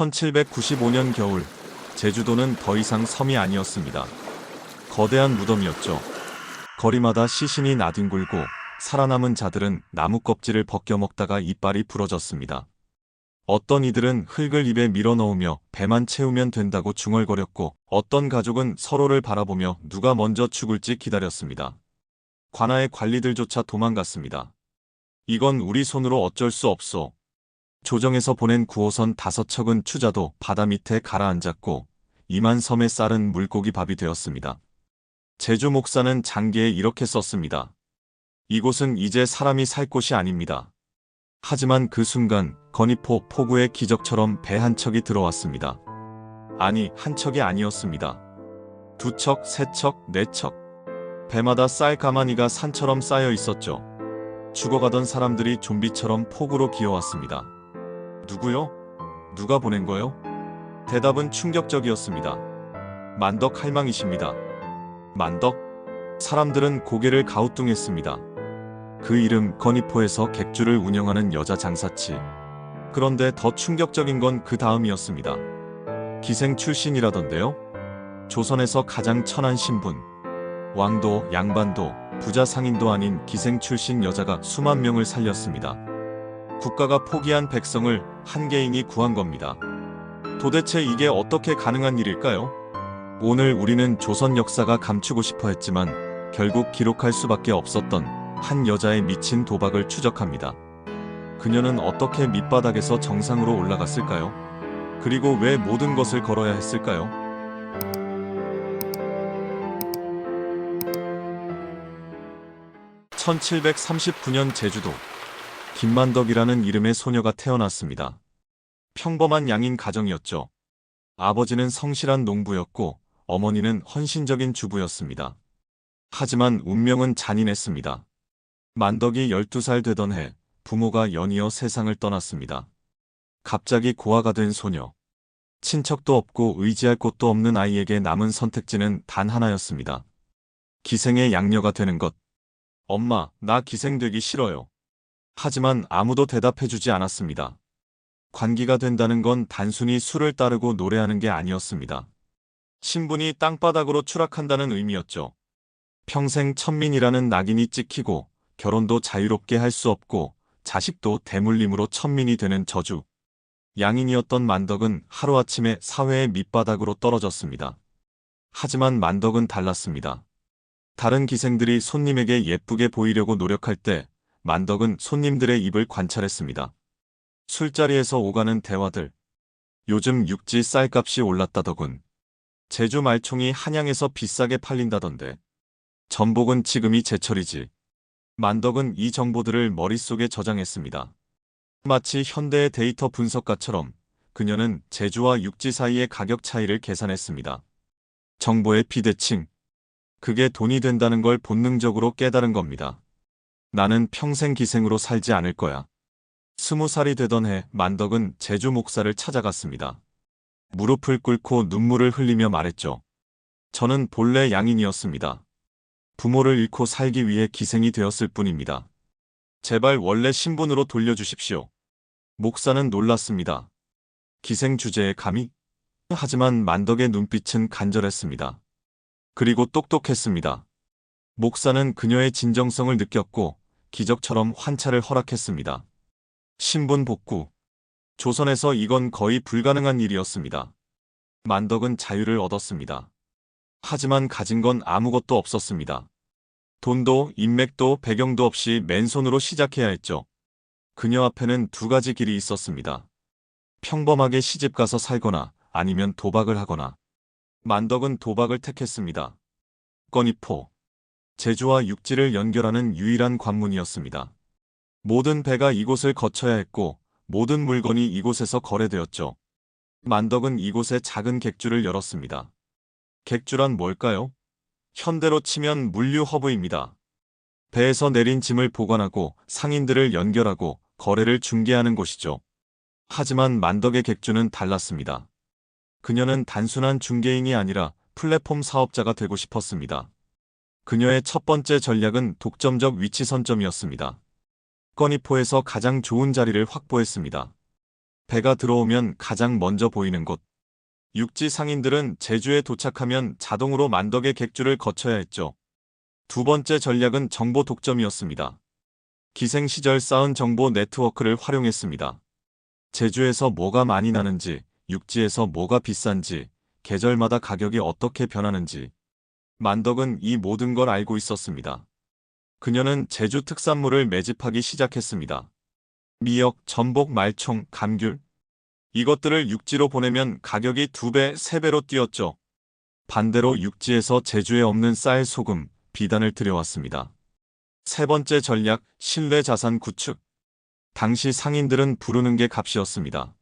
1795년 겨울, 제주도는 더 이상 섬이 아니었습니다. 거대한 무덤이었죠. 거리마다 시신이 나뒹굴고 살아남은 자들은 나무 껍질을 벗겨 먹다가 이빨이 부러졌습니다. 어떤 이들은 흙을 입에 밀어넣으며 배만 채우면 된다고 중얼거렸고, 어떤 가족은 서로를 바라보며 누가 먼저 죽을지 기다렸습니다. 관아의 관리들조차 도망갔습니다. 이건 우리 손으로 어쩔 수 없소. 조정에서 보낸 9호선 5척은 추자도 바다 밑에 가라앉았고 2만 섬의 쌀은 물고기 밥이 되었습니다. 제주 목사는 장기에 이렇게 썼습니다. 이곳은 이제 사람이 살 곳이 아닙니다. 하지만 그 순간 건이포 포구의 기적처럼 배 한 척이 들어왔습니다. 아니, 한 척이 아니었습니다. 2척, 3척, 4척. 배마다 쌀 가마니가 산처럼 쌓여 있었죠. 죽어가던 사람들이 좀비처럼 포구로 기어왔습니다. 누구요? 누가 보낸 거요? 대답은 충격적이었습니다. 만덕 할망이십니다. 만덕? 사람들은 고개를 가우뚱했습니다. 그 이름 건이포에서 객주를 운영하는 여자 장사치. 그런데 더 충격적인 건 그 다음이었습니다. 기생 출신이라던데요? 조선에서 가장 천한 신분. 왕도, 양반도, 부자 상인도 아닌 기생 출신 여자가 수만 명을 살렸습니다. 국가가 포기한 백성을 한 개인이 구한 겁니다. 도대체 이게 어떻게 가능한 일일까요? 오늘 우리는 조선 역사가 감추고 싶어 했지만 결국 기록할 수밖에 없었던 한 여자의 미친 도박을 추적합니다. 그녀는 어떻게 밑바닥에서 정상으로 올라갔을까요? 그리고 왜 모든 것을 걸어야 했을까요? (1739년) 제주도. 김만덕이라는 이름의 소녀가 태어났습니다. 평범한 양인 가정이었죠. 아버지는 성실한 농부였고 어머니는 헌신적인 주부였습니다. 하지만 운명은 잔인했습니다. 만덕이 12살 되던 해 부모가 연이어 세상을 떠났습니다. 갑자기 고아가 된 소녀. 친척도 없고 의지할 곳도 없는 아이에게 남은 선택지는 단 하나였습니다. 기생의 양녀가 되는 것. 엄마, 나 기생되기 싫어요. 하지만 아무도 대답해주지 않았습니다. 관기가 된다는 건 단순히 술을 따르고 노래하는 게 아니었습니다. 신분이 땅바닥으로 추락한다는 의미였죠. 평생 천민이라는 낙인이 찍히고 결혼도 자유롭게 할 수 없고 자식도 대물림으로 천민이 되는 저주. 양인이었던 만덕은 하루아침에 사회의 밑바닥으로 떨어졌습니다. 하지만 만덕은 달랐습니다. 다른 기생들이 손님에게 예쁘게 보이려고 노력할 때 만덕은 손님들의 입을 관찰했습니다. 술자리에서 오가는 대화들. 요즘 육지 쌀값이 올랐다더군. 제주 말총이 한양에서 비싸게 팔린다던데. 전복은 지금이 제철이지. 만덕은 이 정보들을 머릿속에 저장했습니다. 마치 현대의 데이터 분석가처럼 그녀는 제주와 육지 사이의 가격 차이를 계산했습니다. 정보의 비대칭. 그게 돈이 된다는 걸 본능적으로 깨달은 겁니다. 나는 평생 기생으로 살지 않을 거야. 20살이 되던 해 만덕은 제주 목사를 찾아갔습니다. 무릎을 꿇고 눈물을 흘리며 말했죠. 저는 본래 양인이었습니다. 부모를 잃고 살기 위해 기생이 되었을 뿐입니다. 제발 원래 신분으로 돌려주십시오. 목사는 놀랐습니다. 기생 주제에 감히? 하지만 만덕의 눈빛은 간절했습니다. 그리고 똑똑했습니다. 목사는 그녀의 진정성을 느꼈고 기적처럼 환차를 허락했습니다. 신분 복구. 조선에서 이건 거의 불가능한 일이었습니다. 만덕은 자유를 얻었습니다. 하지만 가진 건 아무것도 없었습니다. 돈도 인맥도 배경도 없이 맨손으로 시작해야 했죠. 그녀 앞에는 두 가지 길이 있었습니다. 평범하게 시집가서 살거나 아니면 도박을 하거나. 만덕은 도박을 택했습니다. 건이포. 제주와 육지를 연결하는 유일한 관문이었습니다. 모든 배가 이곳을 거쳐야 했고 모든 물건이 이곳에서 거래되었죠. 만덕은 이곳에 작은 객주를 열었습니다. 객주란 뭘까요? 현대로 치면 물류 허브입니다. 배에서 내린 짐을 보관하고 상인들을 연결하고 거래를 중개하는 곳이죠. 하지만 만덕의 객주는 달랐습니다. 그녀는 단순한 중개인이 아니라 플랫폼 사업자가 되고 싶었습니다. 그녀의 첫 번째 전략은 독점적 위치 선점이었습니다. 건이포에서 가장 좋은 자리를 확보했습니다. 배가 들어오면 가장 먼저 보이는 곳. 육지 상인들은 제주에 도착하면 자동으로 만덕의 객주를 거쳐야 했죠. 두 번째 전략은 정보 독점이었습니다. 기생 시절 쌓은 정보 네트워크를 활용했습니다. 제주에서 뭐가 많이 나는지, 육지에서 뭐가 비싼지, 계절마다 가격이 어떻게 변하는지. 만덕은 이 모든 걸 알고 있었습니다. 그녀는 제주 특산물을 매집하기 시작했습니다. 미역, 전복, 말총, 감귤. 이것들을 육지로 보내면 가격이 2배, 3배로 뛰었죠. 반대로 육지에서 제주에 없는 쌀, 소금, 비단을 들여왔습니다. 세 번째 전략, 신뢰 자산 구축. 당시 상인들은 부르는 게 값이었습니다.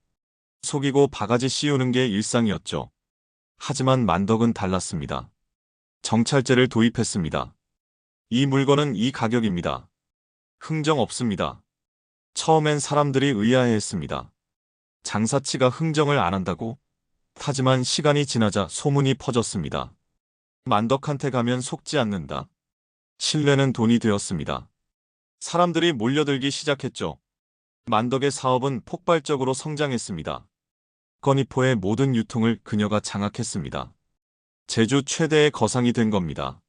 속이고 바가지 씌우는 게 일상이었죠. 하지만 만덕은 달랐습니다. 정찰제를 도입했습니다. 이 물건은 이 가격입니다. 흥정 없습니다. 처음엔 사람들이 의아해했습니다. 장사치가 흥정을 안 한다고? 하지만 시간이 지나자 소문이 퍼졌습니다. 만덕한테 가면 속지 않는다. 신뢰는 돈이 되었습니다. 사람들이 몰려들기 시작했죠. 만덕의 사업은 폭발적으로 성장했습니다. 건이포의 모든 유통을 그녀가 장악했습니다. 제주 최대의 거상이 된 겁니다.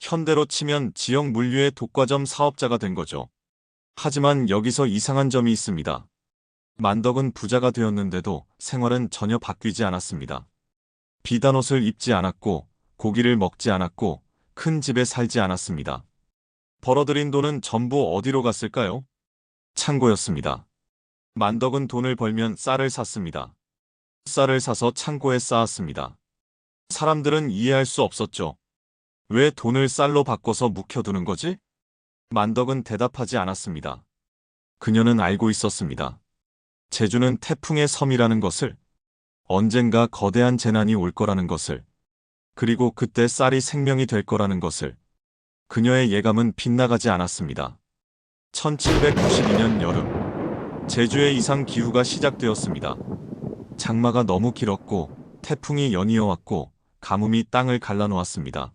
현대로 치면 지역 물류의 독과점 사업자가 된 거죠. 하지만 여기서 이상한 점이 있습니다. 만덕은 부자가 되었는데도 생활은 전혀 바뀌지 않았습니다. 비단 옷을 입지 않았고 고기를 먹지 않았고 큰 집에 살지 않았습니다. 벌어들인 돈은 전부 어디로 갔을까요? 창고였습니다. 만덕은 돈을 벌면 쌀을 샀습니다. 쌀을 사서 창고에 쌓았습니다. 사람들은 이해할 수 없었죠. 왜 돈을 쌀로 바꿔서 묵혀두는 거지? 만덕은 대답하지 않았습니다. 그녀는 알고 있었습니다. 제주는 태풍의 섬이라는 것을, 언젠가 거대한 재난이 올 거라는 것을, 그리고 그때 쌀이 생명이 될 거라는 것을. 그녀의 예감은 빗나가지 않았습니다. 1792년 여름, 제주의 이상 기후가 시작되었습니다. 장마가 너무 길었고 태풍이 연이어왔고 가뭄이 땅을 갈라놓았습니다.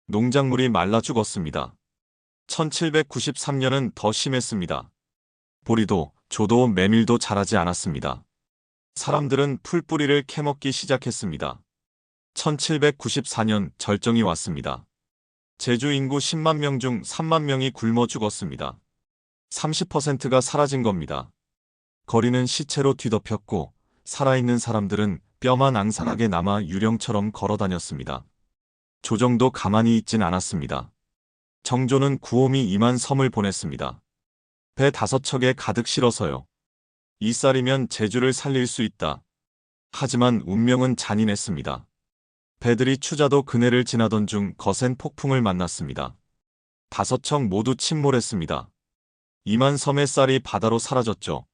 농작물이 말라 죽었습니다. 1793년은 더 심했습니다. 보리도, 조도, 메밀도 자라지 않았습니다. 사람들은 풀뿌리를 캐먹기 시작했습니다. 1794년 절정이 왔습니다. 제주 인구 10만 명 중 3만 명이 굶어 죽었습니다. 30%가 사라진 겁니다. 거리는 시체로 뒤덮였고 살아있는 사람들은 뼈만 앙상하게 남아 유령처럼 걸어 다녔습니다. 조정도 가만히 있진 않았습니다. 정조는 구홈이 임한 섬을 보냈습니다. 배 5척에 가득 실어서요. 이 쌀이면 제주를 살릴 수 있다. 하지만 운명은 잔인했습니다. 배들이 추자도 그네를 지나던 중 거센 폭풍을 만났습니다. 5척 모두 침몰했습니다. 임한 섬의 쌀이 바다로 사라졌죠.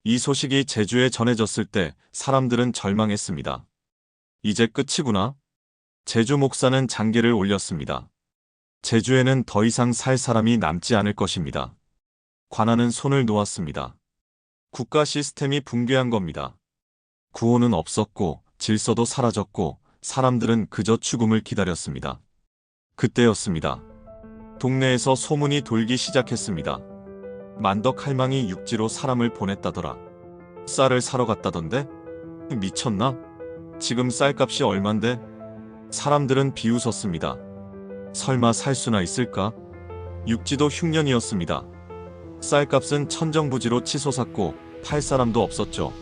이 소식이 제주에 전해졌을 때 사람들은 절망했습니다. 이제 끝이구나. 제주 목사는 장계를 올렸습니다. 제주에는 더 이상 살 사람이 남지 않을 것입니다. 관아는 손을 놓았습니다. 국가 시스템이 붕괴한 겁니다. 구호는 없었고 질서도 사라졌고 사람들은 그저 죽음을 기다렸습니다. 그때였습니다. 동네에서 소문이 돌기 시작했습니다. 만덕 할망이 육지로 사람을 보냈다더라. 쌀을 사러 갔다던데? 미쳤나? 지금 쌀값이 얼만데? 사람들은 비웃었습니다. 설마 살 수나 있을까? 육지도 흉년이었습니다. 쌀값은 천정부지로 치솟았고 팔 사람도 없었죠.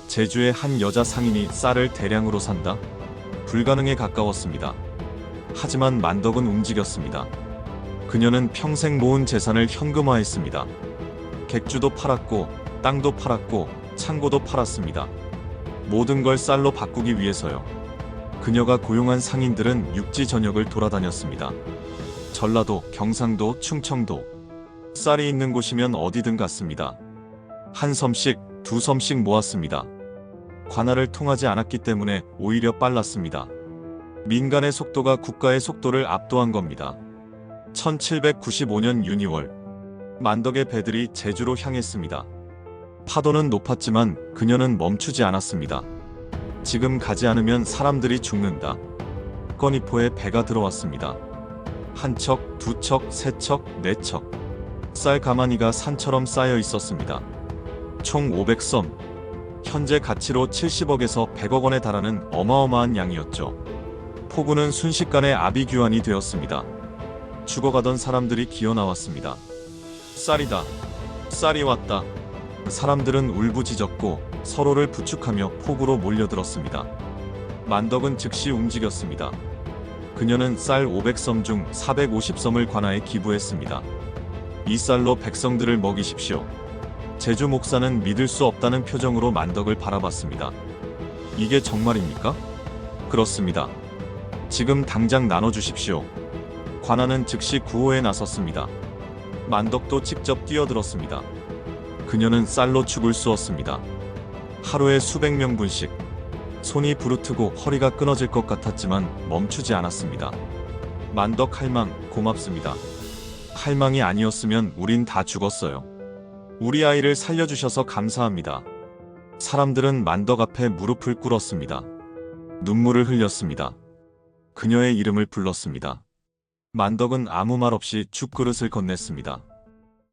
제주의 한 여자 상인이 쌀을 대량으로 산다? 불가능에 가까웠습니다. 하지만 만덕은 움직였습니다. 그녀는 평생 모은 재산을 현금화했습니다. 객주도 팔았고 땅도 팔았고 창고도 팔았습니다. 모든 걸 쌀로 바꾸기 위해서요. 그녀가 고용한 상인들은 육지 전역을 돌아다녔습니다. 전라도, 경상도, 충청도. 쌀이 있는 곳이면 어디든 갔습니다. 한 섬씩, 두 섬씩 모았습니다. 관할을 통하지 않았기 때문에 오히려 빨랐습니다. 민간의 속도가 국가의 속도를 압도한 겁니다. 1795년 유니월, 만덕의 배들이 제주로 향했습니다. 파도는 높았지만 그녀는 멈추지 않았습니다. 지금 가지 않으면 사람들이 죽는다. 건이포에 배가 들어왔습니다. 한 척, 두 척, 세 척, 네 척. 쌀 가마니가 산처럼 쌓여 있었습니다. 총 500섬. 현재 가치로 70억에서 100억 원에 달하는 어마어마한 양이었죠. 포구는 순식간에 아비규환이 되었습니다. 죽어가던 사람들이 기어나왔습니다. 쌀이다. 쌀이 왔다. 사람들은 울부짖었고 서로를 부축하며 포구로 몰려들었습니다. 만덕은 즉시 움직였습니다. 그녀는 쌀 500섬 중 450섬을 관아에 기부했습니다. 이 쌀로 백성들을 먹이십시오. 제주 목사는 믿을 수 없다는 표정으로 만덕을 바라봤습니다. 이게 정말입니까? 그렇습니다. 지금 당장 나눠주십시오. 관아는 즉시 구호에 나섰습니다. 만덕도 직접 뛰어들었습니다. 그녀는 쌀로 죽을 쑤었습니다. 하루에 수백 명분씩. 손이 부르트고 허리가 끊어질 것 같았지만 멈추지 않았습니다. 만덕 할망, 고맙습니다. 할망이 아니었으면 우린 다 죽었어요. 우리 아이를 살려주셔서 감사합니다. 사람들은 만덕 앞에 무릎을 꿇었습니다. 눈물을 흘렸습니다. 그녀의 이름을 불렀습니다. 만덕은 아무 말 없이 죽그릇을 건넸습니다.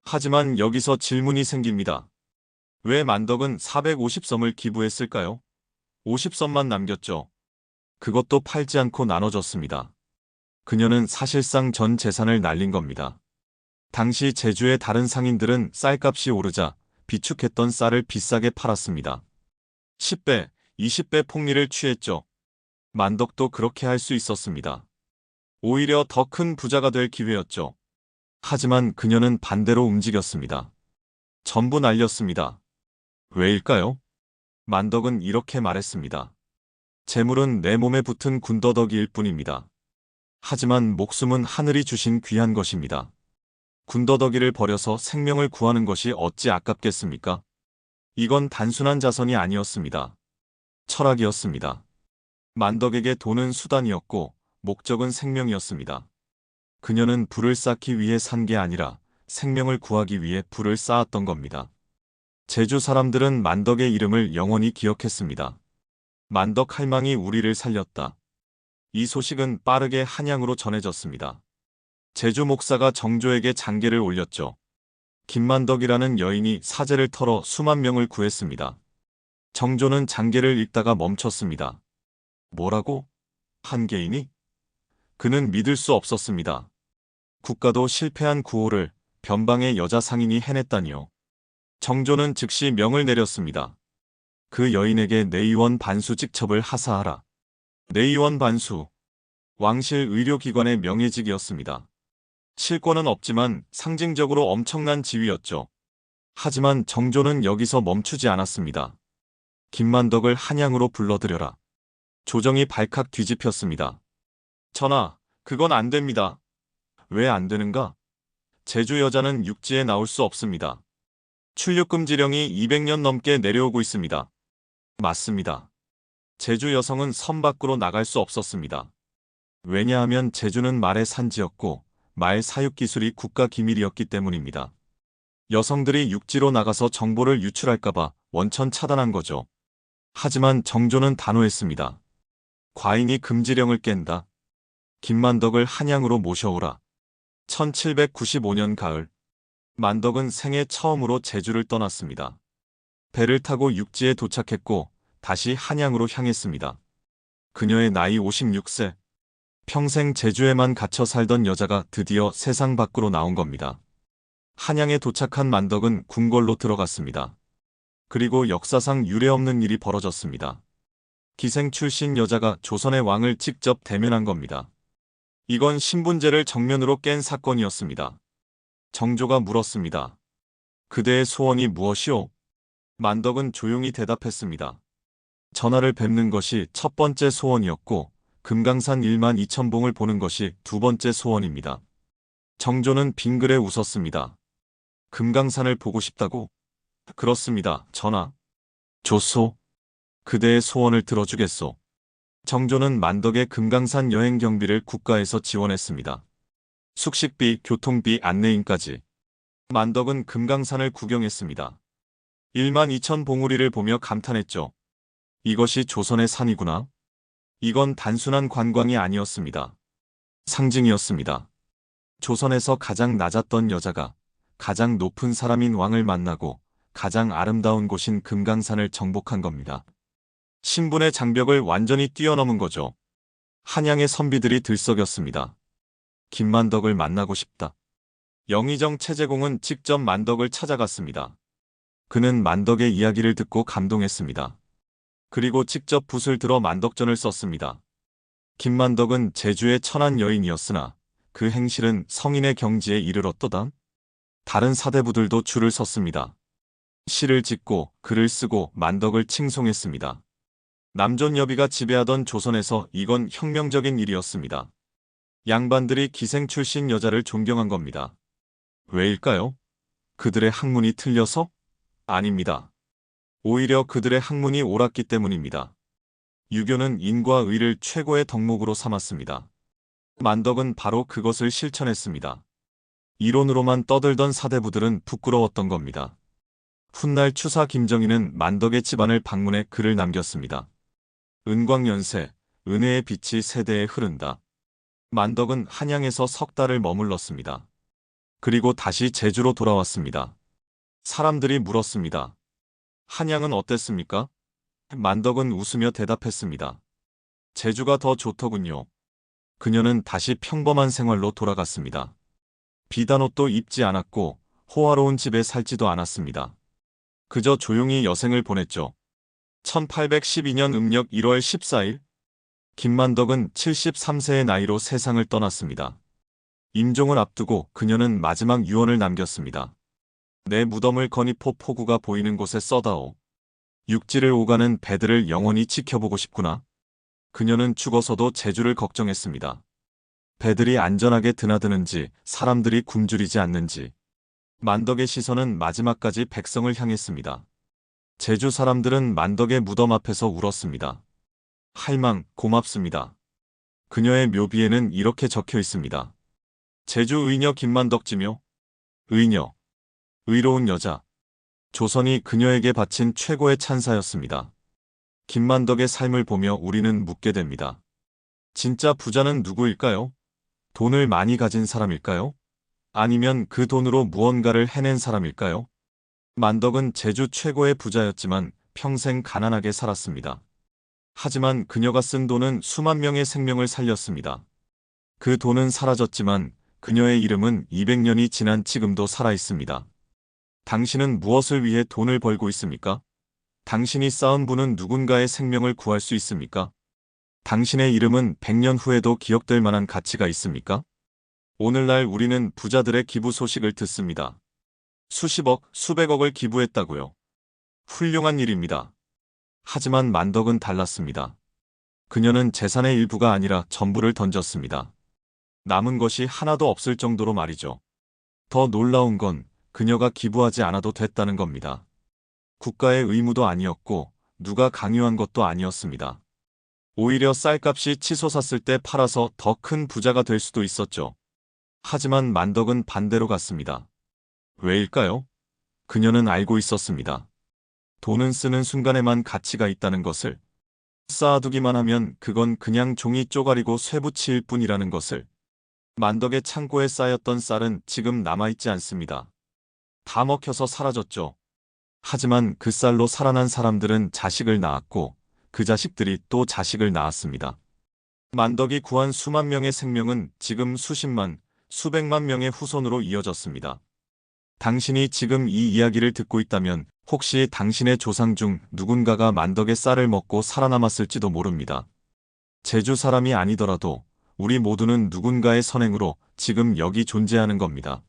하지만 여기서 질문이 생깁니다. 왜 만덕은 450섬을 기부했을까요? 50섬만 남겼죠. 그것도 팔지 않고 나눠줬습니다. 그녀는 사실상 전 재산을 날린 겁니다. 당시 제주의 다른 상인들은 쌀값이 오르자 비축했던 쌀을 비싸게 팔았습니다. 10배, 20배 폭리를 취했죠. 만덕도 그렇게 할 수 있었습니다. 오히려 더 큰 부자가 될 기회였죠. 하지만 그녀는 반대로 움직였습니다. 전부 날렸습니다. 왜일까요? 만덕은 이렇게 말했습니다. 재물은 내 몸에 붙은 군더더기일 뿐입니다. 하지만 목숨은 하늘이 주신 귀한 것입니다. 군더더기를 버려서 생명을 구하는 것이 어찌 아깝겠습니까? 이건 단순한 자선이 아니었습니다. 철학이었습니다. 만덕에게 돈은 수단이었고 목적은 생명이었습니다. 그녀는 불을 쌓기 위해 산 게 아니라 생명을 구하기 위해 불을 쌓았던 겁니다. 제주 사람들은 만덕의 이름을 영원히 기억했습니다. 만덕 할망이 우리를 살렸다. 이 소식은 빠르게 한양으로 전해졌습니다. 제주 목사가 정조에게 장계를 올렸죠. 김만덕이라는 여인이 사제를 털어 수만 명을 구했습니다. 정조는 장계를 읽다가 멈췄습니다. 뭐라고? 한 개인이? 그는 믿을 수 없었습니다. 국가도 실패한 구호를 변방의 여자 상인이 해냈다니요. 정조는 즉시 명을 내렸습니다. 그 여인에게 내의원 반수 직첩을 하사하라. 내의원 반수. 왕실 의료기관의 명예직이었습니다. 실권은 없지만 상징적으로 엄청난 지위였죠. 하지만 정조는 여기서 멈추지 않았습니다. 김만덕을 한양으로 불러들여라. 조정이 발칵 뒤집혔습니다. 전하, 그건 안 됩니다. 왜 안 되는가? 제주 여자는 육지에 나올 수 없습니다. 출육금지령이 200년 넘게 내려오고 있습니다. 맞습니다. 제주 여성은 섬 밖으로 나갈 수 없었습니다. 왜냐하면 제주는 말의 산지였고 말 사육 기술이 국가 기밀이었기 때문입니다. 여성들이 육지로 나가서 정보를 유출할까봐 원천 차단한 거죠. 하지만 정조는 단호했습니다. 과인이 금지령을 깬다. 김만덕을 한양으로 모셔오라. 1795년 가을, 만덕은 생애 처음으로 제주를 떠났습니다. 배를 타고 육지에 도착했고 다시 한양으로 향했습니다. 그녀의 나이 56세. 평생 제주에만 갇혀 살던 여자가 드디어 세상 밖으로 나온 겁니다. 한양에 도착한 만덕은 궁궐로 들어갔습니다. 그리고 역사상 유례없는 일이 벌어졌습니다. 기생 출신 여자가 조선의 왕을 직접 대면한 겁니다. 이건 신분제를 정면으로 깬 사건이었습니다. 정조가 물었습니다. 그대의 소원이 무엇이오? 만덕은 조용히 대답했습니다. 전하를 뵙는 것이 첫 번째 소원이었고 금강산 1만 2천 봉을 보는 것이 두 번째 소원입니다. 정조는 빙그레 웃었습니다. 금강산을 보고 싶다고? 그렇습니다, 전하. 좋소. 그대의 소원을 들어주겠소. 정조는 만덕의 금강산 여행 경비를 국가에서 지원했습니다. 숙식비, 교통비, 안내인까지. 만덕은 금강산을 구경했습니다. 1만 2천 봉우리를 보며 감탄했죠. 이것이 조선의 산이구나. 이건 단순한 관광이 아니었습니다. 상징이었습니다. 조선에서 가장 낮았던 여자가 가장 높은 사람인 왕을 만나고 가장 아름다운 곳인 금강산을 정복한 겁니다. 신분의 장벽을 완전히 뛰어넘은 거죠. 한양의 선비들이 들썩였습니다. 김만덕을 만나고 싶다. 영의정 최재공은 직접 만덕을 찾아갔습니다. 그는 만덕의 이야기를 듣고 감동했습니다. 그리고 직접 붓을 들어 만덕전을 썼습니다. 김만덕은 제주의 천한 여인이었으나 그 행실은 성인의 경지에 이르렀도다. 다른 사대부들도 줄을 섰습니다. 시를 짓고 글을 쓰고 만덕을 칭송했습니다. 남존여비가 지배하던 조선에서 이건 혁명적인 일이었습니다. 양반들이 기생 출신 여자를 존경한 겁니다. 왜일까요? 그들의 학문이 틀려서? 아닙니다. 오히려 그들의 학문이 옳았기 때문입니다. 유교는 인과 의를 최고의 덕목으로 삼았습니다. 만덕은 바로 그것을 실천했습니다. 이론으로만 떠들던 사대부들은 부끄러웠던 겁니다. 훗날 추사 김정희는 만덕의 집안을 방문해 글을 남겼습니다. 은광연세, 은혜의 빛이 세대에 흐른다. 만덕은 한양에서 석 달을 머물렀습니다. 그리고 다시 제주로 돌아왔습니다. 사람들이 물었습니다. 한양은 어땠습니까? 만덕은 웃으며 대답했습니다. 제주가 더 좋더군요. 그녀는 다시 평범한 생활로 돌아갔습니다. 비단 옷도 입지 않았고 호화로운 집에 살지도 않았습니다. 그저 조용히 여생을 보냈죠. 1812년 음력 1월 14일 김만덕은 73세의 나이로 세상을 떠났습니다. 임종을 앞두고 그녀는 마지막 유언을 남겼습니다. 내 무덤을 거니포 포구가 보이는 곳에 써다오. 육지를 오가는 배들을 영원히 지켜보고 싶구나. 그녀는 죽어서도 제주를 걱정했습니다. 배들이 안전하게 드나드는지 사람들이 굶주리지 않는지. 만덕의 시선은 마지막까지 백성을 향했습니다. 제주 사람들은 만덕의 무덤 앞에서 울었습니다. 할망, 고맙습니다. 그녀의 묘비에는 이렇게 적혀 있습니다. 제주 의녀 김만덕지묘. 의녀. 의로운 여자. 조선이 그녀에게 바친 최고의 찬사였습니다. 김만덕의 삶을 보며 우리는 묻게 됩니다. 진짜 부자는 누구일까요? 돈을 많이 가진 사람일까요? 아니면 그 돈으로 무언가를 해낸 사람일까요? 만덕은 제주 최고의 부자였지만 평생 가난하게 살았습니다. 하지만 그녀가 쓴 돈은 수만 명의 생명을 살렸습니다. 그 돈은 사라졌지만 그녀의 이름은 200년이 지난 지금도 살아있습니다. 당신은 무엇을 위해 돈을 벌고 있습니까? 당신이 쌓은 부는 누군가의 생명을 구할 수 있습니까? 당신의 이름은 100년 후에도 기억될 만한 가치가 있습니까? 오늘날 우리는 부자들의 기부 소식을 듣습니다. 수십억, 수백억을 기부했다고요. 훌륭한 일입니다. 하지만 만덕은 달랐습니다. 그녀는 재산의 일부가 아니라 전부를 던졌습니다. 남은 것이 하나도 없을 정도로 말이죠. 더 놀라운 건 그녀가 기부하지 않아도 됐다는 겁니다. 국가의 의무도 아니었고 누가 강요한 것도 아니었습니다. 오히려 쌀값이 치솟았을 때 팔아서 더 큰 부자가 될 수도 있었죠. 하지만 만덕은 반대로 갔습니다. 왜일까요? 그녀는 알고 있었습니다. 돈은 쓰는 순간에만 가치가 있다는 것을. 쌓아두기만 하면 그건 그냥 종이 쪼가리고 쇠붙이일 뿐이라는 것을. 만덕의 창고에 쌓였던 쌀은 지금 남아있지 않습니다. 다 먹혀서 사라졌죠. 하지만 그 쌀로 살아난 사람들은 자식을 낳았고 그 자식들이 또 자식을 낳았습니다. 만덕이 구한 수만 명의 생명은 지금 수십만, 수백만 명의 후손으로 이어졌습니다. 당신이 지금 이 이야기를 듣고 있다면 혹시 당신의 조상 중 누군가가 만덕의 쌀을 먹고 살아남았을지도 모릅니다. 제주 사람이 아니더라도 우리 모두는 누군가의 선행으로 지금 여기 존재하는 겁니다.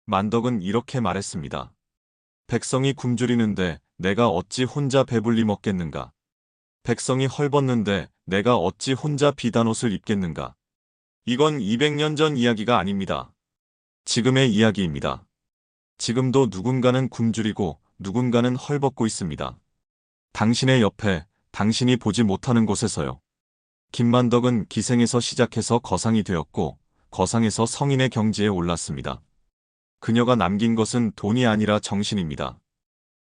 만덕은 이렇게 말했습니다. 백성이 굶주리는데 내가 어찌 혼자 배불리 먹겠는가? 백성이 헐벗는데 내가 어찌 혼자 비단옷을 입겠는가? 이건 200년 전 이야기가 아닙니다. 지금의 이야기입니다. 지금도 누군가는 굶주리고 누군가는 헐벗고 있습니다. 당신의 옆에, 당신이 보지 못하는 곳에서요. 김만덕은 기생에서 시작해서 거상이 되었고 거상에서 성인의 경지에 올랐습니다. 그녀가 남긴 것은 돈이 아니라 정신입니다.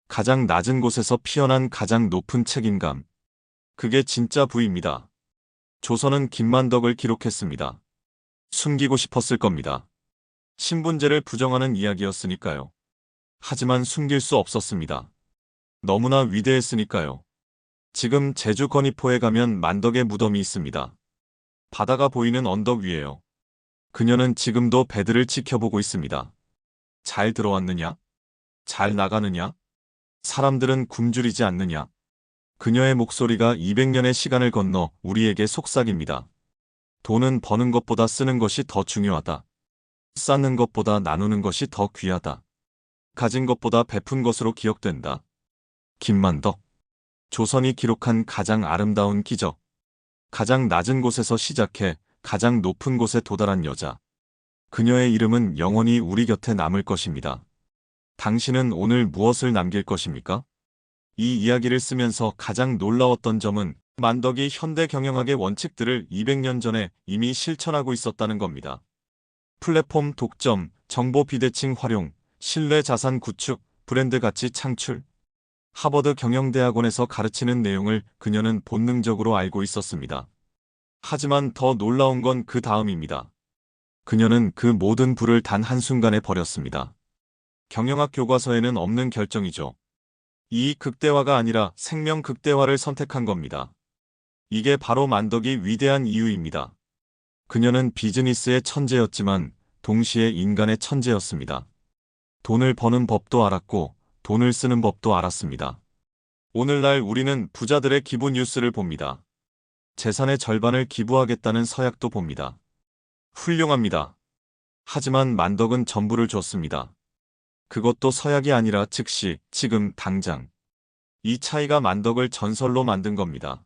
가장 낮은 곳에서 피어난 가장 높은 책임감. 그게 진짜 부입니다. 조선은 김만덕을 기록했습니다. 숨기고 싶었을 겁니다. 신분제를 부정하는 이야기였으니까요. 하지만 숨길 수 없었습니다. 너무나 위대했으니까요. 지금 제주 건이포에 가면 만덕의 무덤이 있습니다. 바다가 보이는 언덕 위에요. 그녀는 지금도 배들을 지켜보고 있습니다. 잘 들어왔느냐? 잘 나가느냐? 사람들은 굶주리지 않느냐? 그녀의 목소리가 200년의 시간을 건너 우리에게 속삭입니다. 돈은 버는 것보다 쓰는 것이 더 중요하다. 쌓는 것보다 나누는 것이 더 귀하다. 가진 것보다 베푼 것으로 기억된다. 김만덕. 조선이 기록한 가장 아름다운 기적. 가장 낮은 곳에서 시작해 가장 높은 곳에 도달한 여자. 그녀의 이름은 영원히 우리 곁에 남을 것입니다. 당신은 오늘 무엇을 남길 것입니까? 이 이야기를 쓰면서 가장 놀라웠던 점은 만덕이 현대 경영학의 원칙들을 200년 전에 이미 실천하고 있었다는 겁니다. 플랫폼 독점, 정보 비대칭 활용, 신뢰 자산 구축, 브랜드 가치 창출. 하버드 경영대학원에서 가르치는 내용을 그녀는 본능적으로 알고 있었습니다. 하지만 더 놀라운 건 그 다음입니다. 그녀는 그 모든 불을 단 한순간에 버렸습니다. 경영학 교과서에는 없는 결정이죠. 이익 극대화가 아니라 생명 극대화를 선택한 겁니다. 이게 바로 만덕이 위대한 이유입니다. 그녀는 비즈니스의 천재였지만 동시에 인간의 천재였습니다. 돈을 버는 법도 알았고 돈을 쓰는 법도 알았습니다. 오늘날 우리는 부자들의 기부 뉴스를 봅니다. 재산의 절반을 기부하겠다는 서약도 봅니다. 훌륭합니다. 하지만 만덕은 전부를 줬습니다. 그것도 서약이 아니라 즉시, 지금, 당장. 이 차이가 만덕을 전설로 만든 겁니다.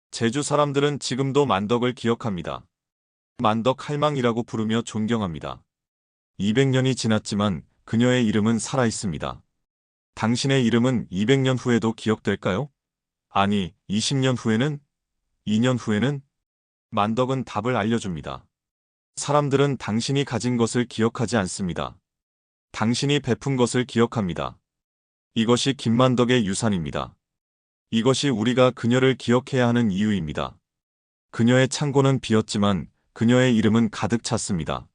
제주 사람들은 지금도 만덕을 기억합니다. 만덕 할망이라고 부르며 존경합니다. 200년이 지났지만 그녀의 이름은 살아있습니다. 당신의 이름은 200년 후에도 기억될까요? 아니, 20년 후에는? 2년 후에는? 만덕은 답을 알려줍니다. 사람들은 당신이 가진 것을 기억하지 않습니다. 당신이 베푼 것을 기억합니다. 이것이 김만덕의 유산입니다. 이것이 우리가 그녀를 기억해야 하는 이유입니다. 그녀의 창고는 비었지만 그녀의 이름은 가득 찼습니다.